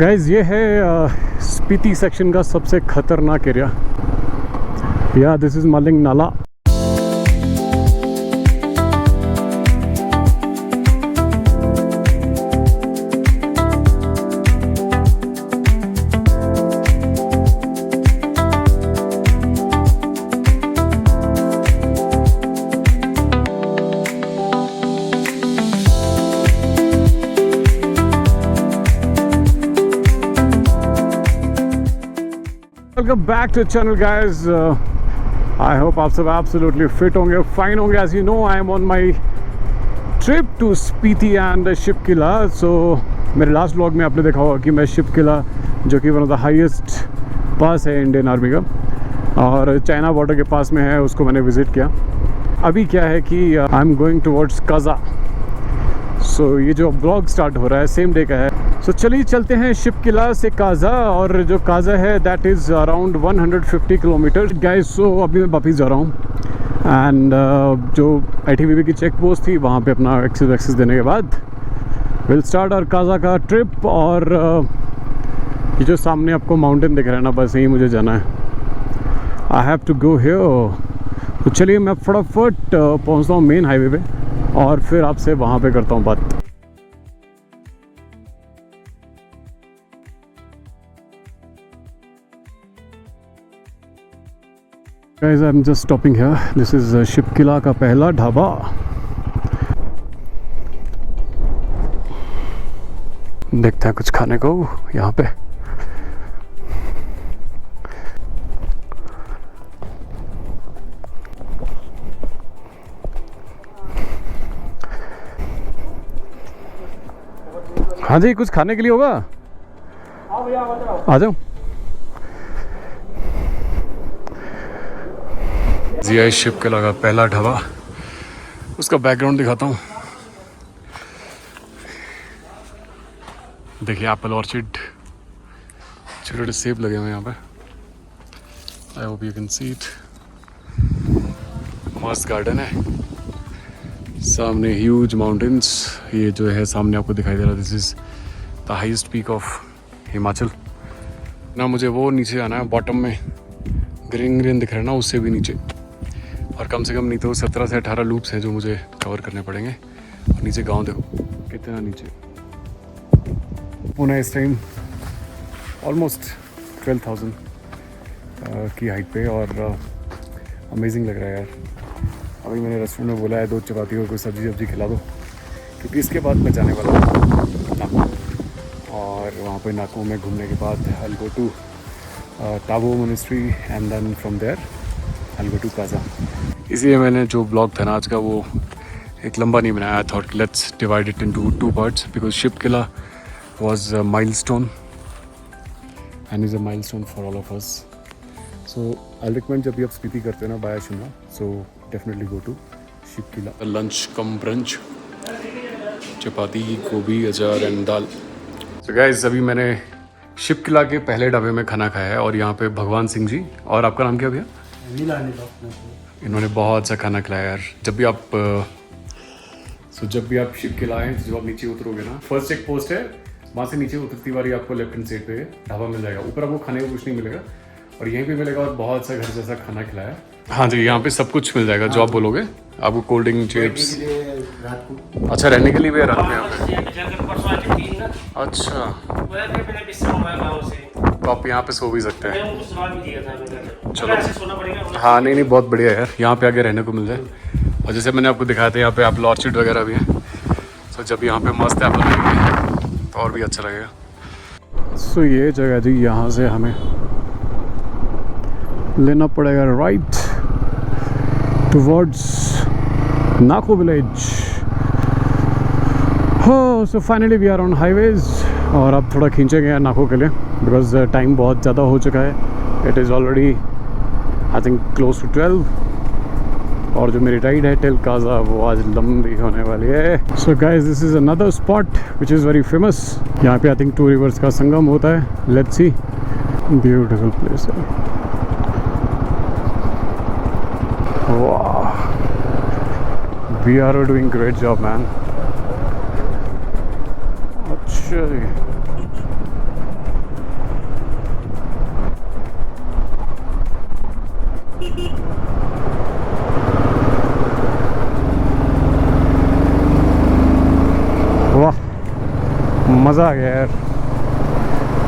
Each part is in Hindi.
गाइज ये है स्पीति सेक्शन का सबसे खतरनाक area. Yeah this is Maling नाला। Welcome back to channel guys. I hope आप सब एब्सोल्युटली फिट होंगे, फाइन होंगे। As you know I am on my trip to Spiti and Shipki La. So मेरे लास्ट व्लॉग में आपने देखा होगा कि मैं शिप किला, जो कि वन ऑफ द हाईएस्ट पास है इंडियन आर्मी का और चाइना बॉर्डर के पास में है, उसको मैंने विज़िट किया। अभी क्या है कि I am going towards Kaza. So ये जो ब्लॉग स्टार्ट हो रहा है सेम डे का है। सो चलिए चलते हैं शिप किला से काजा, और जो काजा है that is around 150 kilometre guys. So अभी मैं वापस जा रहा हूँ एंड जो ITBP की चेक पोस्ट थी वहाँ पे अपना एक्सेस देने के बाद विल स्टार्ट और काजा का ट्रिप। और ये जो सामने आपको माउंटेन दिख रहा है ना, बस यहीं मुझे जाना है। I have to go here. तो चलिए मैं फटाफट पहुँचता हूँ मेन हाईवे पे और फिर आपसे वहाँ पे करता हूँ बात। Guys, I'm just stopping here. This is Shipki La का पहला ढाबा। देखते हैं कुछ खाने को यहाँ पे। हाँ जी, कुछ खाने के लिए होगा? आ जाओ। जी शिप किला का पहला ढाबा, उसका बैकग्राउंड दिखाता हूँ। देखिए एप्पल ऑर्चिड, छोटे छोटे सेब लगे हुए हैं यहाँ पे। आई hope you can see it. मस्त गार्डन है, सामने ह्यूज माउंटेन्स। ये जो है सामने आपको दिखाई दे रहा है, this is the highest peak of Himachal ना। मुझे वो नीचे आना है, बॉटम में ग्रीन ग्रीन दिख रहा है ना, उससे भी नीचे। और कम से कम नहीं तो 17 से 18 लूप्स हैं जो मुझे कवर करने पड़ेंगे। और नीचे गांव देखो कितना नीचे। पुणे इस टाइम ऑलमोस्ट 12,000 की हाइट पे, और अमेजिंग लग रहा है यार। अभी मैंने रेस्टोरेंट में बोला है 2 चपाती और कोई सब्जी खिला दो, क्योंकि इसके बाद मैं जाने वाला हूँ नाको। और वहाँ पे नाको में घूमने के बाद I'll go to Tabo monastery and then from there I'll go to Kaza. इसलिए मैंने जो ब्लॉग था ना आज का, वो एक लंबा नहीं बनाया। I thought let's divide it into 2 parts because Shipki La was a milestone and is a milestone for all of us. So I recommend जब भी आप स्पीति करते हैं ना by Shimla, so definitely go to Shipki La. Lunch cum brunch, chapati, gobhi, achar and dal. So guys अभी मैंने शिप किला के पहले ढाबे में खाना खाया है, और यहाँ पे भगवान सिंह जी, और आपका नाम क्या भैया? नीला। इन्होंने बहुत सा खाना खिलाया यार। जब भी आप शिप किला आए, तो जब आप नीचे उतरोगे ना, फर्स्ट चेक पोस्ट है, वहाँ से नीचे उतरती बारी आपको लेफ्ट हैंड साइड पे ढाबा मिल जाएगा। ऊपर आपको खाने को कुछ नहीं मिलेगा, और यहीं पे मिलेगा और बहुत सा घर जैसा खाना खिलाया। हाँ जी, यहाँ पे सब कुछ मिल जाएगा जो आप बोलोगे। आपको कोल्ड ड्रिंक, चिप्स। अच्छा, रहने के लिए भी है रात में यहाँ पे? अच्छा, तो आप यहाँ पे सो भी सकते हैं। चलो, हाँ नहीं बहुत बढ़िया यार, यहाँ पे आके रहने को मिल जाए। और जैसे मैंने आपको दिखाया था, यहाँ पे एप्पल ऑर्चिड वगैरह भी है। सो जब यहाँ पे मस्त एप्पल लगेंगे तो और भी अच्छा लगेगा। सो ये जगह जी, यहाँ से हमें लेना पड़ेगा राइट टुवर्ड्स नाको विलेज। हो so finally we are on highways, और अब थोड़ा खींचेंगे नाको के लिए बिकॉज टाइम बहुत ज़्यादा हो चुका है। It is already I think close to 12, और जो मेरी राइड है टिल काजा वो आज लंबी होने वाली है। So guys this is another spot which is very famous. यहाँ पे आई थिंक 2 रिवर्स का संगम होता है। लेट्स सी, ब्यूटीफुल प्लेस है। वाह, we are doing great job man. अच्छा जी, मज़ा आ गया यार।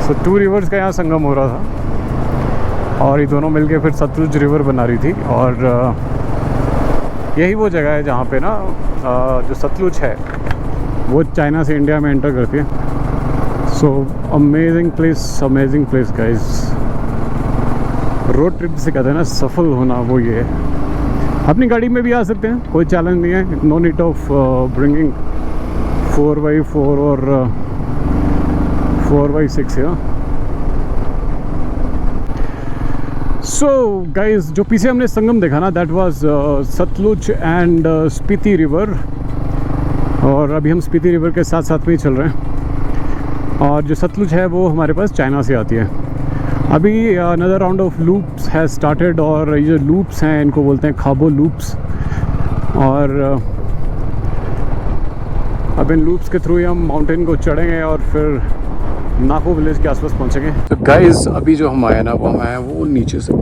सो टू रिवर्स का यहाँ संगम हो रहा था और ये दोनों मिलके फिर सतलुज रिवर बना रही थी। और यही वो जगह है जहाँ पे ना जो सतलुज है वो चाइना से इंडिया में एंटर करती है। So amazing place guys. Road trip से कहते हैं ना सफल होना, वो ये है। अपनी गाड़ी में भी आ सकते हैं, कोई चैलेंज नहीं है। No need of bringing 4x4 और 4x6 है। सो गाइस, जो पीछे हमने संगम देखा ना, that was Sutlej and Spiti river. और अभी हम स्पीति रिवर के साथ साथ में ही चल रहे हैं। और जो सतलुज है वो हमारे पास चाइना से आती है। अभी another round of loops has started और ये जो लूप्स हैं इनको बोलते हैं खाबो लूप्स। और अब इन लूप्स के थ्रू ही हम माउंटेन को चढ़ेंगे और फिर नाको विलेज के आसपास पहुंचेंगे। तो गाइस, अभी जो हम आए ना वो हम आए वो नीचे से।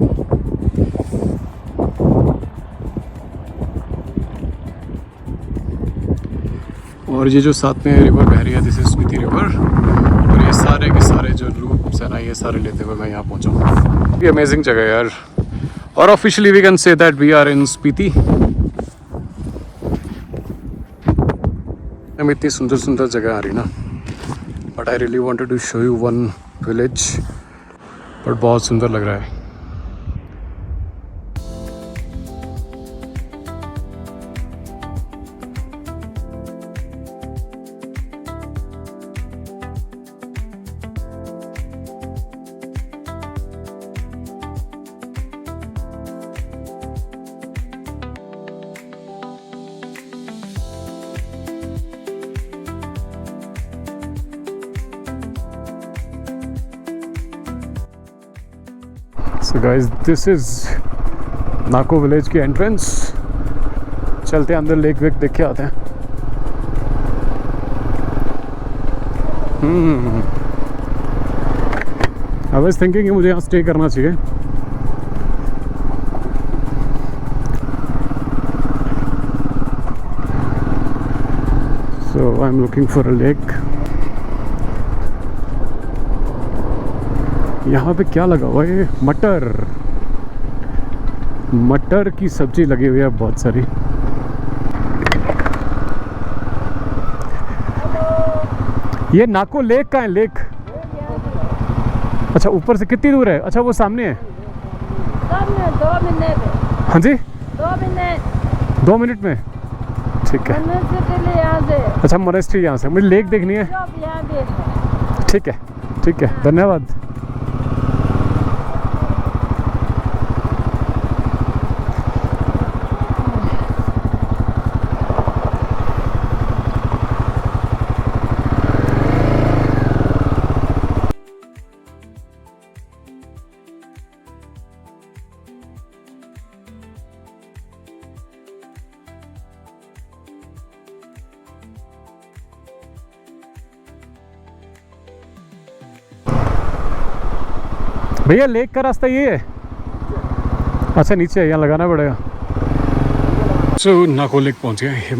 और ये जो साथ में रिवर बह रही है, दिस इज स्पीति रिवर। और ये सारे के सारे जो लूप्स है ना, ये सारे लेते हुए मैं यहाँ पहुँचा हूँ। ये अमेजिंग जगह है यार। और officially we can say that we are in Spiti. हम इतनी सुंदर सुंदर जगह आ रही ना, but I really wanted to show you one village. But बहुत सुंदर लग रहा है। So guys, this is Nako village की एंट्रेंस। चलते हैं अंदर, लेक वेक देख के आते हैं। आई वाज थिंकिंग कि मुझे यहाँ स्टे करना चाहिए। So I'm looking for a lake. यहाँ पे क्या लगा हुआ है? ये मटर की सब्जी लगी हुई है बहुत सारी। ये नाको लेक का है, लेक। अच्छा, ऊपर से कितनी दूर है? अच्छा, वो सामने है। सामने 2 मिनट। हाँ जी, 2 मिनट। 2 मिनट में ठीक है। यहाँ से। अच्छा, मोनेस्ट्री यहाँ से। मुझे लेक देखनी है। ठीक है, ठीक है, धन्यवाद। भैया, लेक का रास्ता ये है? अच्छा, नीचे है, यहाँ लगाना पड़ेगा। सो नाको लेक पहुँच गया। ये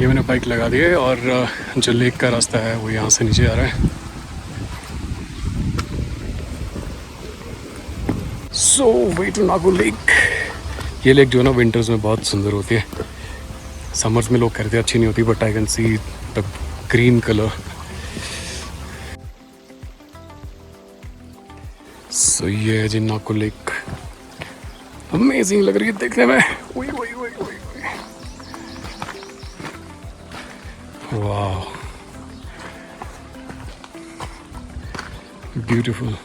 मैंने बाइक लगा दी है और जो लेक का रास्ता है वो यहाँ से नीचे आ रहा है। सो वे टू नाको लेक। ये लेक जो है ना, विंटर्स में बहुत सुंदर होती है। समर्स में लोग कहते हैं अच्छी नहीं होती, but I can see the green colour. So ये है जी नाको लेक। अमेजिंग लग रही है देखने में। वाह, beautiful.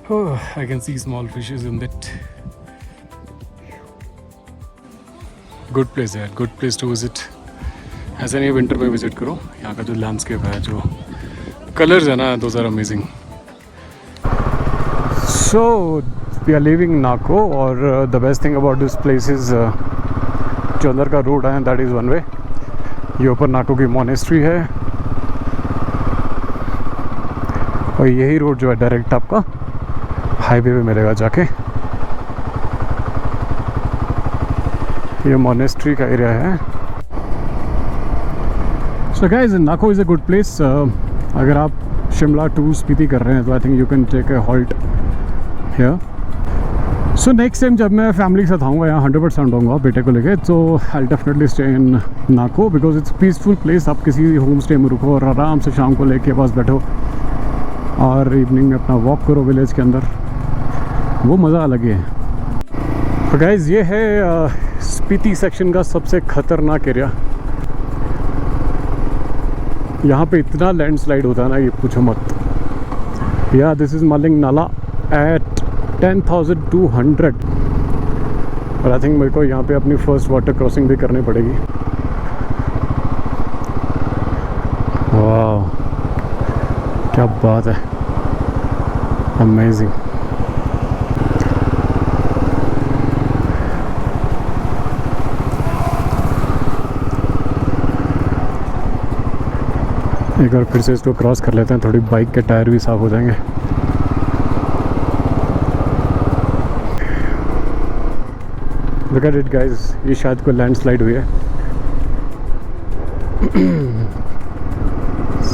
Oh, I can see small fishes in it. Good place है, good place to visit. ऐसा नहीं विंटर में विजिट करो। यहाँ का जो लैंडस्केप है, जो कलर्स है ना, those are amazing. So we are leaving Naco और the best thing about this place is जो अंदर का रोड है that is one way। ये ऊपर नाको की मोनेस्ट्री है और यही रोड जो है डायरेक्ट आपका हाईवे पे मिलेगा जाके। ये मोनेस्ट्री का एरिया है। So guys, Nako is a good place. अगर आप शिमला टू स्पीति कर रहे हैं तो I think you can take a halt here. So next time जब मैं फैमिली के साथ आऊँगा यहाँ 100% आऊँगा बेटे को लेके, तो I definitely stay in Nako because it's peaceful place. आप किसी होम स्टे में रुको और आराम से शाम को लेके पास बैठो और इवनिंग में अपना वॉक करो विलेज के अंदर, वो मज़ा अलग ही है। तो गाइज़, ये है स्पीति सेक्शन का सबसे ख़तरनाक एरिया। यहाँ पे इतना लैंडस्लाइड होता है ना, ये पूछो मत। या दिस इज़ मलिंग नाला एट 10,200 और आई थिंक मेरे को यहाँ पे अपनी फर्स्ट वाटर क्रॉसिंग भी करनी पड़ेगी। वाह, क्या बात है, अमेजिंग। एक बार फिर से इसको क्रॉस कर लेते हैं, थोड़ी बाइक के टायर भी साफ हो जाएंगे। Look at it guys, ये शायद कोई लैंडस्लाइड हुई है।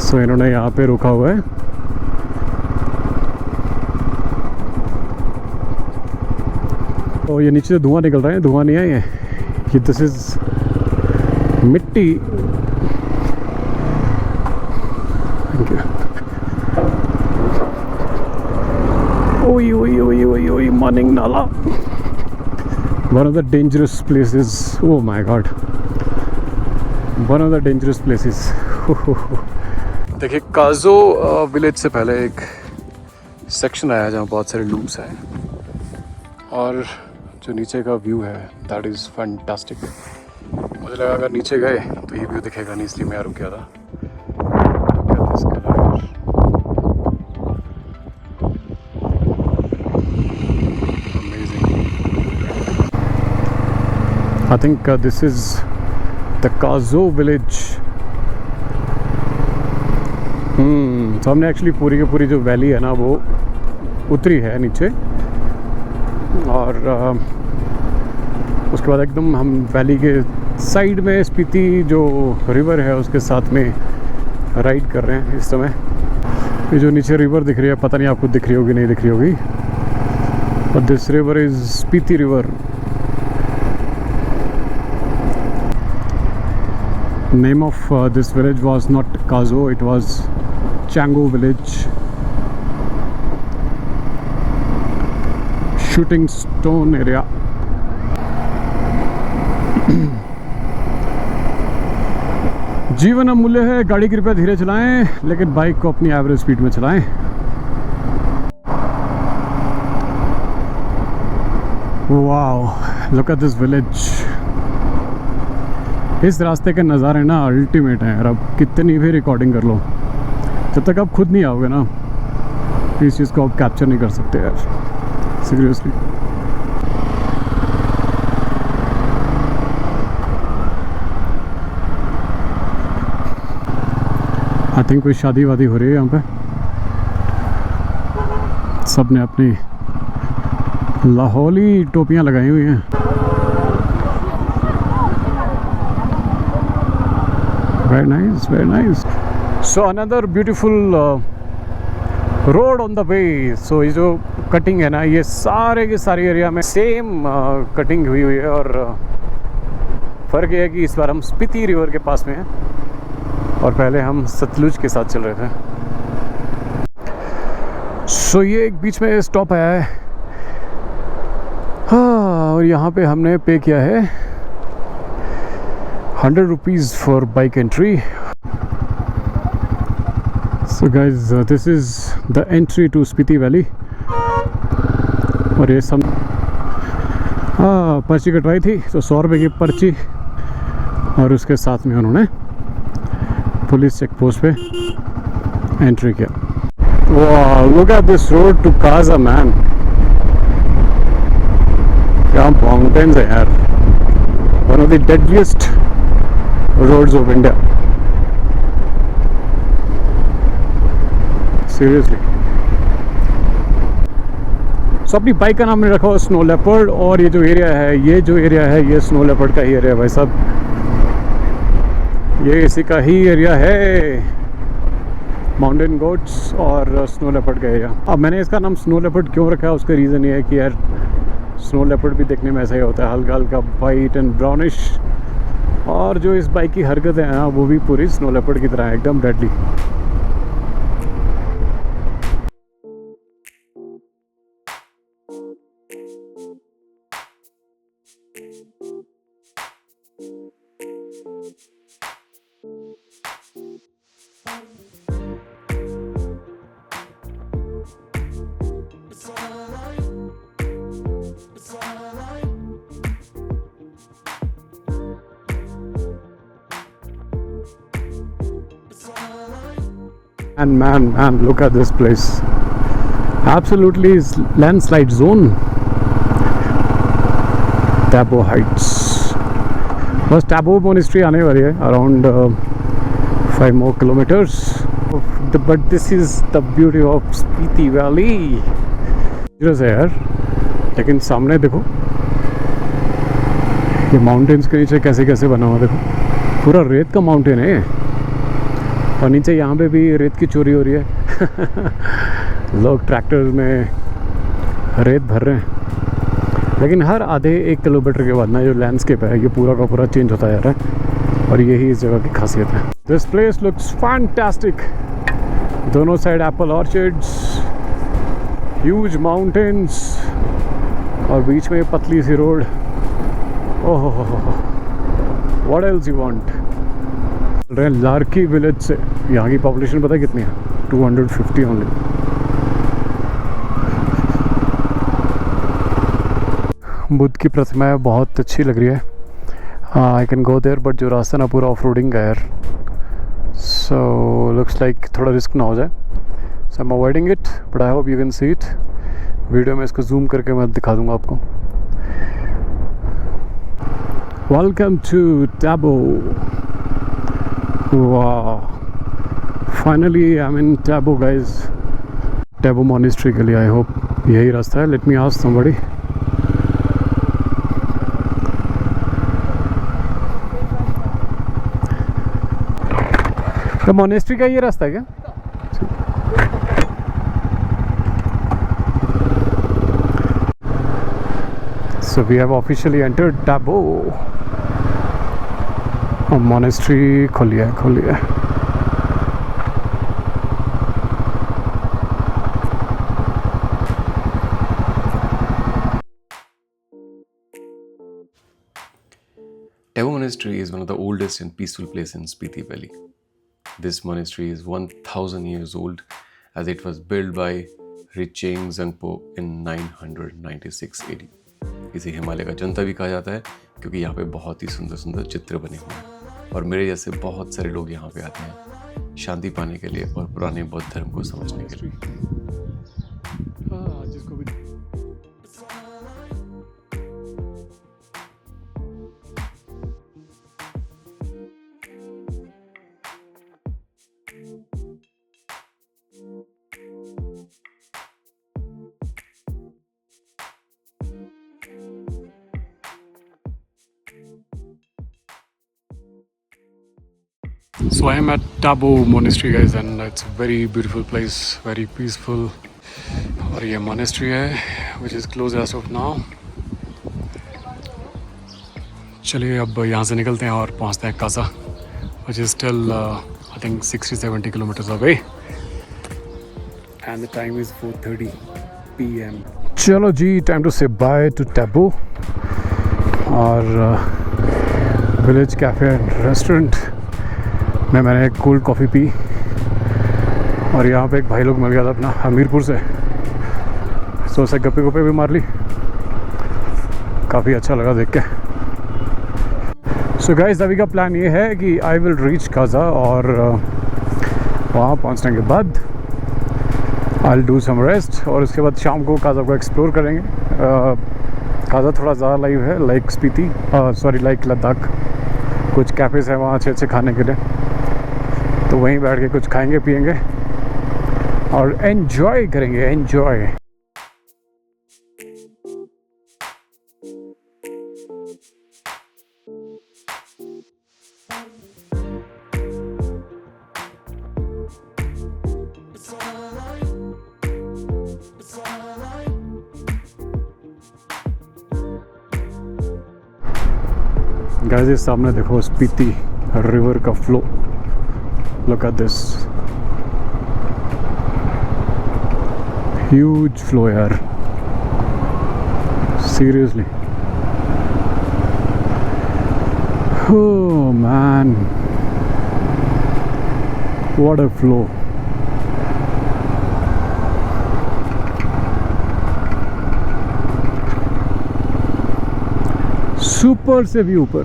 सो इन्होंने यहाँ पे रुका हुआ है। तो ये नीचे से धुआं निकल रहा है, धुआं नहीं है ये दिस इज मिट्टी। ओई ओई ओई ओई ओई, मॉर्निंग नाला, one of the dangerous places. Oh my god, one of the dangerous places. देखिए, काजो विलेज से पहले एक सेक्शन आया जहाँ बहुत सारे लूप्स हैं और जो नीचे का व्यू है दैट इज़ फैंटास्टिक। मुझे लगा अगर नीचे गए तो ये व्यू दिखेगा नहीं, इसलिए मैं रुक गया था। I think this is the Kazo village. तो हमने एक्चुअली पूरी की पूरी जो वैली है ना वो उतरी है नीचे और उसके बाद एकदम हम वैली के साइड में स्पीति जो रिवर है उसके साथ में राइड कर रहे हैं इस समय। ये जो नीचे रिवर दिख रही है, पता नहीं आपको दिख रही होगी नहीं दिख रही होगी, but this river is Spiti river. Name of this village was not Kazo, it was Chango village. Shooting stone area. जीवन अमूल्य है, गाड़ी कृपया धीरे चलाएं लेकिन बाइक को अपनी एवरेज स्पीड में चलाएं। Wow, look at this village. इस रास्ते के नज़ारे ना अल्टीमेट हैं यार। अब कितनी भी रिकॉर्डिंग कर लो, जब तक आप खुद नहीं आओगे ना इस चीज़ को आप कैप्चर नहीं कर सकते यार, सीरियसली। आई थिंक कोई शादी वादी हो रही है यहाँ पे। सब ने अपनी लाहौली टोपियाँ लगाई हुई हैं। Very nice, very nice. So another beautiful road on the way. So ये जो कटिंग है ना, ये सारे के सारे एरिया में सेम कटिंग हुई है और फ़र्क ये है कि इस बार हम स्पीति रिवर के पास में हैं और पहले हम सतलुज के साथ चल रहे थे। सो ये एक बीच में स्टॉप आया है, हाँ, और यहाँ पे हमने पे किया है 100 rupees for bike entry. So guys, this is the entry to Spiti Valley. और ये सब पर्ची कटवाई थी तो 100 रुपये की पर्ची और उसके साथ में उन्होंने पुलिस चेक पोस्ट पे एंट्री किया। वाह, look at this road to Kaza man. क्या माउंटेन्स है यार, one of the deadliest roads of India. Seriously. So अपनी बाइक का नाम मैंने रखा हुआ स्नो लेपर्ड, और ये जो एरिया है ये स्नो लेपर्ड का ही एरिया है भाई साहब, ये इसी का ही एरिया है, माउंटेन गोट्स और स्नो लेपर्ड का एरिया। अब मैंने इसका नाम स्नो लेपर्ड क्यों रखा है, उसका रीज़न ये है कि यार स्नो लेपर्ड भी देखने में ऐसा ही होता है, हल्का हल्का वाइट एंड ब्राउनिश, और जो इस बाइक की हरकतें हैं ना वो भी पूरी स्नो लेपर्ड की तरह है, एकदम deadly. And man, look at this place. Absolutely landslide zone. Tabo Heights. बस Tabo Monastery आने वाली है, around 5 more kilometers. But this is the beauty of Spiti Valley. Serious है यार, लेकिन सामने देखो ये माउंटेन्स के नीचे कैसे कैसे बना हुआ, देखो पूरा रेत का माउंटेन है, और नीचे यहाँ पे भी रेत की चोरी हो रही है लोग ट्रैक्टर्स में रेत भर रहे हैं, लेकिन हर आधे 1 किलोमीटर के बाद ना जो लैंडस्केप है ये पूरा का पूरा चेंज होता जा रहा है, और यही इस जगह की खासियत है। दिस प्लेस लुक्स फैंटास्टिक, दोनों side apple orchards, huge mountains, और बीच में पतली सी road. Oh what else you want. Larki village से, यहाँ की पॉपुलेशन पता है कितनी है, 250 ओनली। बुद्ध की प्रतिमा है, बहुत अच्छी लग रही है, I can go there, but जो रास्ता ना पूरा ऑफ रोडिंग का है यार, सो लुक्स लाइक थोड़ा रिस्क ना हो जाए, so I am avoiding it, but I hope you can see it. Video में इसको जूम करके मैं दिखा दूंगा आपको। Welcome to Tabo. Wow, finally I'm in Tabo guys, Tabo Monastery के लिए। I hope यही रास्ता है, let me ask somebody। तो मोनेस्ट्री का ये रास्ता है क्या? So we have officially entered Tabo। Monastery खोलिए। Tabo Monastery is one of the oldest and peaceful places in Spiti Valley. This monastery is 1000 years old as it was built by Rinchen Zangpo in 996 AD. इसे हिमालय का जनता भी कहा जाता है क्योंकि यहाँ पे बहुत ही सुंदर सुंदर चित्र बने हुए हैं, और मेरे जैसे बहुत सारे लोग यहाँ पे आते हैं शांति पाने के लिए और पुराने बौद्ध धर्म को समझने के लिए। जिसको भी So I am at Tabo Monastery guys, and it's a very beautiful place, very peaceful, और ये monastery है which is closed as of now। चलिए अब यहाँ से निकलते हैं और पहुँचते हैं Kaza, which is still I think 60-70 kilometers away, and the time is 4:30 PM। चलो जी, time to say bye to Tabo, और विलेज कैफ़े एंड रेस्टोरेंट में मैंने एक कोल्ड कॉफ़ी पी, और यहाँ पे एक भाई लोग मिल गया था अपना हमीरपुर से, तो उसे गप्पे भी मार ली, काफ़ी अच्छा लगा देख के। सो गाइस, अभी का प्लान ये है कि आई विल रीच काजा, और वहाँ पहुँचने के बाद I will do some rest, और उसके बाद शाम को काजा को एक्सप्लोर करेंगे। काजा थोड़ा ज़्यादा लाइव है, लाइक स्पीति, लाइक लद्दाख। कुछ कैफ़ेज़ हैं वहाँ अच्छे खाने के लिए, तो वहीं बैठ के कुछ खाएंगे पिएंगे, और एंजॉय करेंगे, एंजॉय। गाइस इस सामने देखो स्पीति रिवर का flow, look at this huge flow यार, seriously. Oh man, what a flow. Super से भी ऊपर।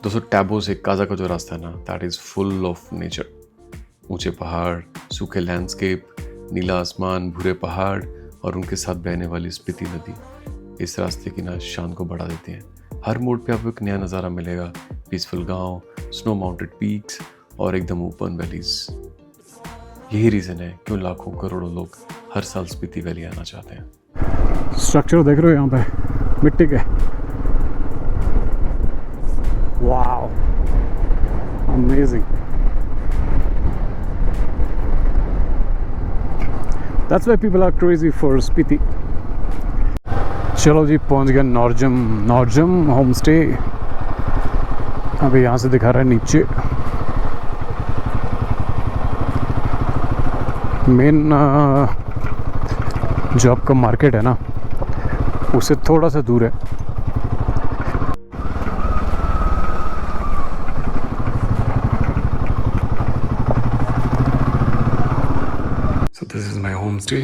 दोस्तों टैबो से काजा का जो रास्ता है ना, that is full of nature. ऊंचे पहाड़, सूखे लैंडस्केप, नीला आसमान, भूरे पहाड़ और उनके साथ बहने वाली स्पीति नदी इस रास्ते की ना शान को बढ़ा देते हैं। हर मोड़ पे आपको एक नया नज़ारा मिलेगा, पीसफुल गांव, स्नो माउंटेड पीक्स और एकदम ओपन वैलीज। यही रीज़न है क्यों लाखों करोड़ों लोग हर साल स्पीति वैली आना चाहते हैं। स्ट्रक्चर देख रहे हो यहाँ पे मिट्टी के, wow amazing. That's why people are crazy for Spiti. चलो जी पहुंच गया नॉर्जम होम स्टे। अभी यहाँ से दिखा रहा है नीचे मेन जो आपका मार्केट है ना, उससे थोड़ा सा दूर है। So this is my homestay.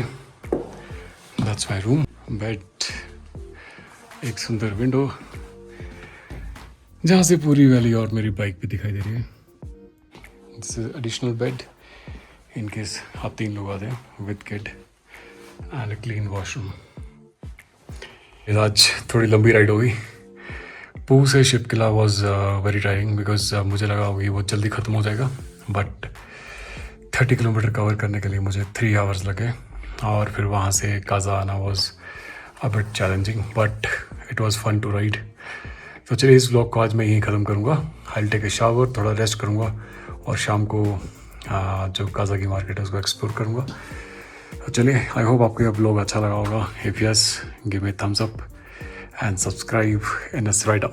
That's my room. Bed, एक सुंदर विंडो जहाँ से पूरी वैली और मेरी बाइक भी दिखाई दे रही है। This is additional bed in case आप 3 लोग आते हैं with kid and a clean washroom. आज थोड़ी लंबी राइड होगी। पू से ship Qila was very tiring because मुझे लगा कि वो जल्दी ख़त्म हो जाएगा, बट 30 किलोमीटर कवर करने के लिए मुझे 3 आवर्स लगे और फिर वहाँ से काजा आना was a bit challenging, but it was fun to ride. तो चलिए इस व्लॉग को आज मैं यहीं ख़त्म करूँगा। आई टेक ए शावर, थोड़ा रेस्ट करूँगा और शाम को जो काजा की मार्केट है उसको एक्सप्लोर करूँगा। तो चलिए, आई होप आपको यह व्लॉग अच्छा लगा होगा। If yes, give me thumbs up and subscribe in this ride.